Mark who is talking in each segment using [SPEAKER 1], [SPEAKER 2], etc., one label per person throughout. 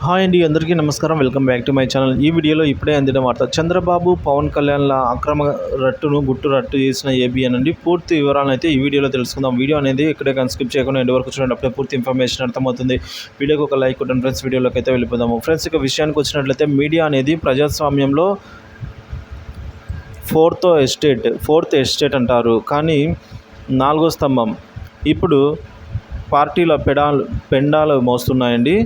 [SPEAKER 1] Hi అండి, అందరికీ నమస్కారం. Welcome back to my channel. ఈ వీడియోలో ఇప్పుడే అందిన వార్త, చంద్రబాబు పవన్ కళ్యాణ్ల అక్రమ గుట్టు రట్టు చేసిన ఏబిఎన్ అండి. పూర్తి వివరాలను అయితే ఈ వీడియోలో తెలుసుకుందాం. వీడియో అనేది ఇక్కడే స్కిప్ చేయకుండా ఎండ్ వరకు చూడండి, అప్పుడే పూర్తి ఇన్ఫర్మేషన్ అర్థమవుతుంది. వీడియోకి ఒక లైక్ కొట్టండి ఫ్రెండ్స్. వీడియోలోకి అయితే వెళ్ళిపోదాము ఫ్రెండ్స్. ఇక విషయానికి వచ్చినట్లయితే, మీడియా అనేది ప్రజాస్వామ్యంలో ఫోర్త్ ఎస్టేట్ అంటారు, కానీ నాలుగో స్తంభం. ఇప్పుడు పార్టీల పెండాలు మోస్తున్నాయండి.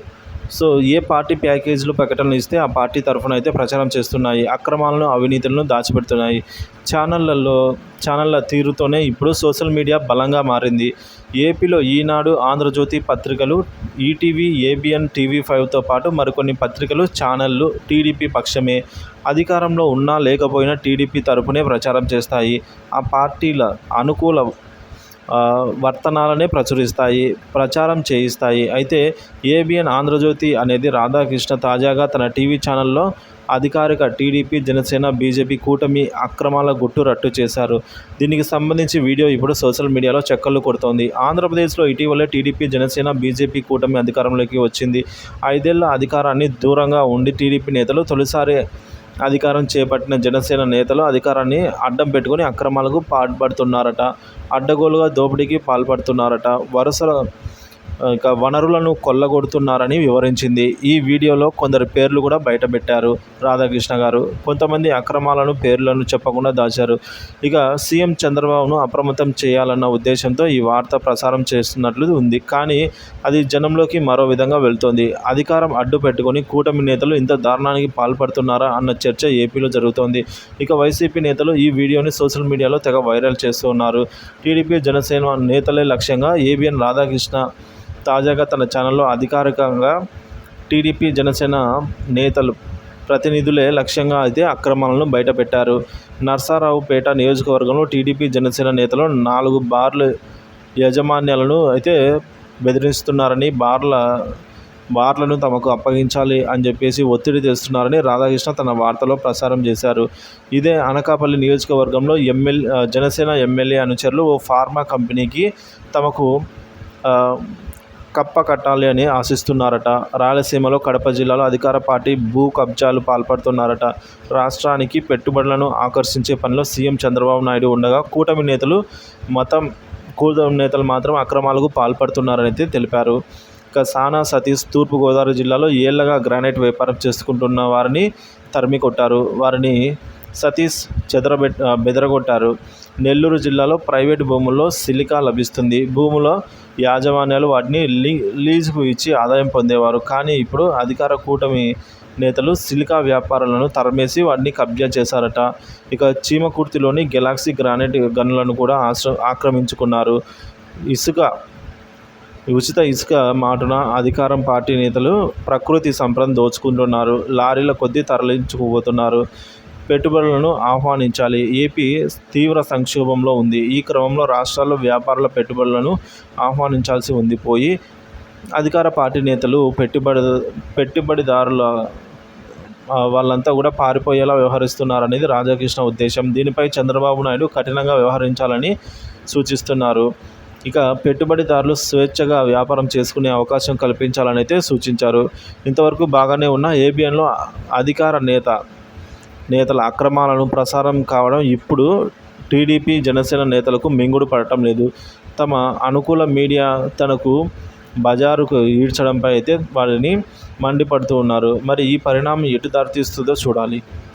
[SPEAKER 1] సో ఏ పార్టీ ప్యాకేజీలు ప్రకటనలు ఇస్తే ఆ పార్టీ తరఫున అయితే ప్రచారం చేస్తున్నాయి, అక్రమాలను అవినీతులను దాచిపెడుతున్నాయి. ఛానళ్ళ తీరుతోనే ఇప్పుడు సోషల్ మీడియా బలంగా మారింది. ఏపీలో ఈనాడు, ఆంధ్రజ్యోతి పత్రికలు, ఈటీవీ, ఏబిఎన్, టీవీ5తో పాటు మరికొన్ని పత్రికలు, ఛానళ్ళు టీడీపీ పక్షమే. అధికారంలో ఉన్నా లేకపోయినా టీడీపీ తరఫునే ప్రచారం చేస్తాయి. ఆ పార్టీల అనుకూల వర్తనాలనే ప్రచారం చేయిస్తాయి. అయితే ఏబిఎన్, ఆంధ్రజ్యోతి అనేది రాధాకృష్ణ తాజాగా తన టీవీ ఛానల్లో అధికారిక టీడీపీ, జనసేన, బీజేపీ కూటమి అక్రమాల గుట్టు రట్టు చేశారు. దీనికి సంబంధించి వీడియో ఇప్పుడు సోషల్ మీడియాలో చక్కర్లు కొడుతోంది. ఆంధ్రప్రదేశ్లో ఇటీవలే టీడీపీ, జనసేన, బీజేపీ కూటమి అధికారంలోకి వచ్చింది. 5 ఏళ్ల అధికారాన్ని దూరంగా ఉండి టీడీపీ నేతలు, తొలిసారి అధికారం చేపట్టిన జనసేన నేతలు అధికారాన్ని అడ్డం పెట్టుకుని అక్రమాలకు పాల్పడుతున్నారట, అడ్డగోలుగా దోపిడీకి పాల్పడుతున్నారట, వనరులను కొల్లగొడుతున్నారని వివరించింది. ఈ వీడియోలో కొందరి పేర్లు కూడా బయటపెట్టారు రాధాకృష్ణ గారు. కొంతమంది అక్రమాలను పేర్లను చెప్పకుండా దాచారు. ఇక సీఎం చంద్రబాబును అప్రమత్తం చేయాలన్న ఉద్దేశంతో ఈ వార్త ప్రసారం చేస్తున్నట్లు ఉంది. కానీ అది జనంలోకి మరో విధంగా వెళ్తోంది. అధికారం అడ్డు పెట్టుకుని కూటమి నేతలు ఇంత దారుణానికి పాల్పడుతున్నారా అన్న చర్చ ఏపీలో జరుగుతోంది. ఇక వైసీపీ నేతలు ఈ వీడియోని సోషల్ మీడియాలో తెగ వైరల్ చేస్తున్నారు. టీడీపీ, జనసేన నేతలే లక్ష్యంగా ఏబిఎన్ రాధాకృష్ణ తాజాగా తన ఛానల్లో అధికారికంగా టీడీపీ, జనసేన నేతలు, ప్రతినిధులే లక్ష్యంగా అయితే అక్రమాలను బయటపెట్టారు. నర్సారావుపేట నియోజకవర్గంలో టీడీపీ, జనసేన నేతలు 4 బార్ల యాజమాన్యాలను అయితే బెదిరిస్తున్నారని, బార్లను తమకు అప్పగించాలి అని చెప్పేసి ఒత్తిడి తెస్తున్నారని రాధాకృష్ణ తన వార్తలో ప్రసారం చేశారు. ఇదే అనకాపల్లి నియోజకవర్గంలో జనసేన ఎమ్మెల్యే అనుచరులు ఓ ఫార్మా కంపెనీకి తమకు కప్ప కట్టాలి అని ఆశిస్తున్నారట. రాయలసీమలో కడప జిల్లాలో అధికార పార్టీ భూ కబ్జాలు పాల్పడుతున్నారట. రాష్ట్రానికి పెట్టుబడులను ఆకర్షించే పనిలో సీఎం చంద్రబాబు నాయుడు ఉండగా కూటమి నేతలు మాత్రం అక్రమాలకు పాల్పడుతున్నారని అయితే తెలిపారు. ఇక సానా సతీష్ తూర్పుగోదావరి జిల్లాలో ఏళ్లగా గ్రానైట్ వ్యాపారం చేసుకుంటున్న వారిని తరిమి కొట్టారు. వారిని సతీష్ బెదరగొట్టారు. నెల్లూరు జిల్లాలో ప్రైవేటు భూముల్లో సిలికా లభిస్తుంది. భూముల యాజమాన్యాలు వాటిని లీజుకు ఇచ్చి ఆదాయం పొందేవారు. కానీ ఇప్పుడు అధికార కూటమి నేతలు సిలికా వ్యాపారులను తరిమేసి వాటిని కబ్జా చేశారట. ఇక చీమకుర్తిలోని గెలాక్సీ గ్రానైట్ గనులను కూడా ఆక్రమించుకున్నారు. ఉచిత ఇసుక మాటున అధికారం పార్టీ నేతలు ప్రకృతి సంపదను దోచుకుంటున్నారు. లారీల కొద్దీ తరలించుకుపోతున్నారు. పెట్టుబడులను ఆహ్వానించాలి. ఏపీ తీవ్ర సంక్షోభంలో ఉంది. ఈ క్రమంలో రాష్ట్రాల్లో వ్యాపారుల పెట్టుబడులను ఆహ్వానించాల్సి ఉంది పోయి అధికార పార్టీ నేతలు, పెట్టుబడిదారుల వాళ్ళంతా కూడా పారిపోయేలా వ్యవహరిస్తున్నారనేది రాధాకృష్ణ ఉద్దేశం. దీనిపై చంద్రబాబు నాయుడు కఠినంగా వ్యవహరించాలని సూచిస్తున్నారు. ఇక పెట్టుబడిదారులు స్వేచ్ఛగా వ్యాపారం చేసుకునే అవకాశం కల్పించాలని అయితే సూచించారు. ఇంతవరకు బాగానే ఉన్న ఏబిఎన్లో అధికార నేతల అక్రమాలను ప్రసారం కావడం ఇప్పుడు టీడీపీ, జనసేన నేతలకు మింగుడు పడటం లేదు. తమ అనుకూల మీడియా తనకు బజారుకు ఈడ్చడంపై అయితే వారిని మండిపడుతూ ఉన్నారు. మరి ఈ పరిణామం ఎటు దారితీస్తుందో చూడాలి.